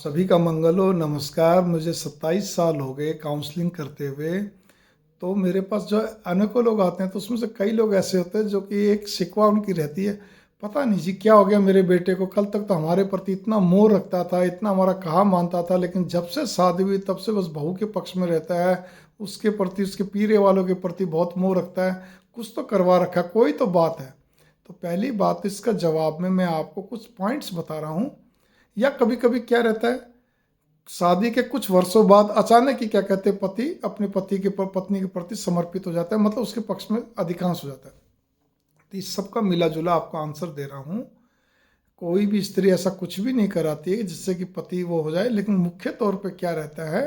सभी का मंगल हो। नमस्कार। मुझे 27 साल हो गए काउंसलिंग करते हुए। तो मेरे पास जो अनेकों लोग आते हैं तो उसमें से कई लोग ऐसे होते हैं जो कि एक शिकवा उनकी रहती है, पता नहीं जी क्या हो गया मेरे बेटे को, कल तक तो हमारे प्रति इतना मोह रखता था, इतना हमारा कहा मानता था, लेकिन जब से शादी हुई तब से बस बहू के पक्ष में रहता है, उसके प्रति, उसके पीरे वालों के प्रति बहुत मोह रखता है। कुछ तो करवा रखा, कोई तो बात है। तो पहली बात, इसका जवाब में मैं आपको कुछ पॉइंट्स बता रहा हूँ। या कभी कभी क्या रहता है, शादी के कुछ वर्षों बाद अचानक ही क्या कहते हैं, पति अपने पत्नी के प्रति समर्पित हो जाता है, मतलब उसके पक्ष में अधिकांश हो जाता है। तो इस सब का मिला जुला आपको आंसर दे रहा हूँ। कोई भी स्त्री ऐसा कुछ भी नहीं कराती है जिससे कि पति वो हो जाए, लेकिन मुख्य तौर पे क्या रहता है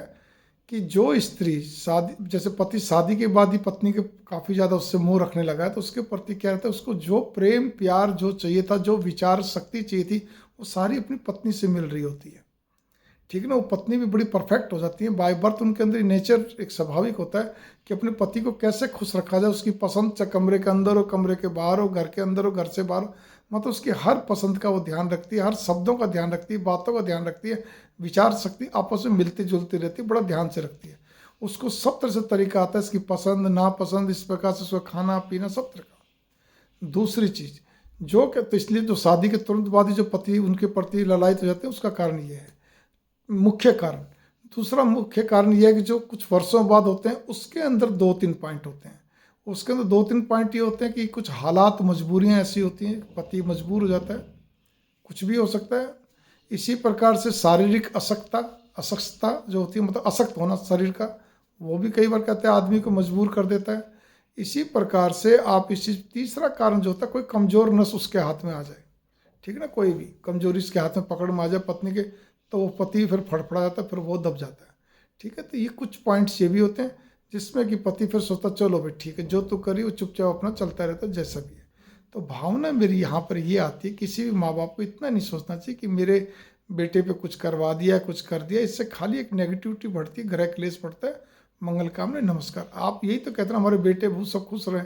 कि जो स्त्री शादी, जैसे पति शादी के बाद ही पत्नी के काफ़ी ज़्यादा उससे मोह रखने लगा है, तो उसके प्रति क्या रहता है, उसको जो प्रेम प्यार जो चाहिए था, जो विचार शक्ति चाहिए थी, वो सारी अपनी पत्नी से मिल रही होती है। ठीक है ना। वो पत्नी भी बड़ी परफेक्ट हो जाती है बाय बर्थ। उनके अंदर नेचर एक स्वाभाविक होता है कि अपने पति को कैसे खुश रखा जाए, उसकी पसंद, चाहे कमरे के अंदर हो, कमरे के बाहर हो, घर के अंदर हो, घर से बाहर हो, मतलब उसकी हर पसंद का वो ध्यान रखती है, हर शब्दों का ध्यान रखती है, बातों का ध्यान रखती है, विचार शक्ति आपस में मिलती जुलती रहती है, बड़ा ध्यान से रखती है। उसको सब तरह से तरीका आता है, इसकी पसंद नापसंद, इस प्रकार से उसका खाना पीना सब तरह का। दूसरी चीज जो कि, तो इसलिए जो शादी के तुरंत बाद ही जो पति उनके प्रति ललायत हो जाते हैं, उसका कारण ये है, मुख्य कारण। दूसरा मुख्य कारण यह है कि जो कुछ वर्षों बाद होते हैं उसके अंदर दो तीन पॉइंट होते हैं। उसके अंदर दो तीन पॉइंट ये होते हैं कि कुछ हालात, मजबूरियां ऐसी होती हैं, पति मजबूर हो जाता है, कुछ भी हो सकता है। इसी प्रकार से शारीरिक अशक्तता जो होती है, मतलब अशक्त होना शरीर का, वो भी कई बार कहते हैं आदमी को मजबूर कर देता है। इसी प्रकार से आप इसी तीसरा कारण जो होता है, कोई कमजोर नस उसके हाथ में आ जाए, ठीक है ना, कोई भी कमजोरी इसके हाथ में पकड़ में आ जाए पत्नी के, तो वो पति फिर फड़फड़ा जाता है, फिर वो दब जाता है। ठीक है। तो ये कुछ पॉइंट्स ये भी होते हैं जिसमें कि पति फिर सोचता चलो भाई ठीक है, जो तू करी वो चुपचाप अपना चलता रहता जैसा भी है। तो भावना मेरी यहाँ पर ये आती है, किसी भी माँ बाप को इतना नहीं सोचना चाहिए कि मेरे बेटे पे कुछ करवा दिया, कुछ कर दिया। इससे खाली एक नेगेटिविटी बढ़ती है, ग्रह क्लेश बढ़ता है। मंगल कामना नमस्कार। आप यही तो कहते हैं हमारे बेटे बहुत सब खुश रहें,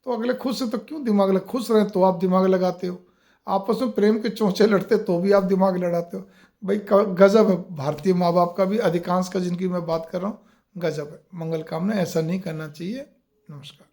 तो अगले खुश है तो क्यों दिमाग लग, खुश रहें तो आप दिमाग लगाते हो। आपस में प्रेम के चोंचे लड़ते तो भी आप दिमाग लड़ाते हो। भाई गजब है भारतीय माँ बाप का भी, अधिकांश का जिनकी मैं बात कर रहा हूँ, गजब है। मंगल कामना, ऐसा नहीं करना चाहिए। नमस्कार।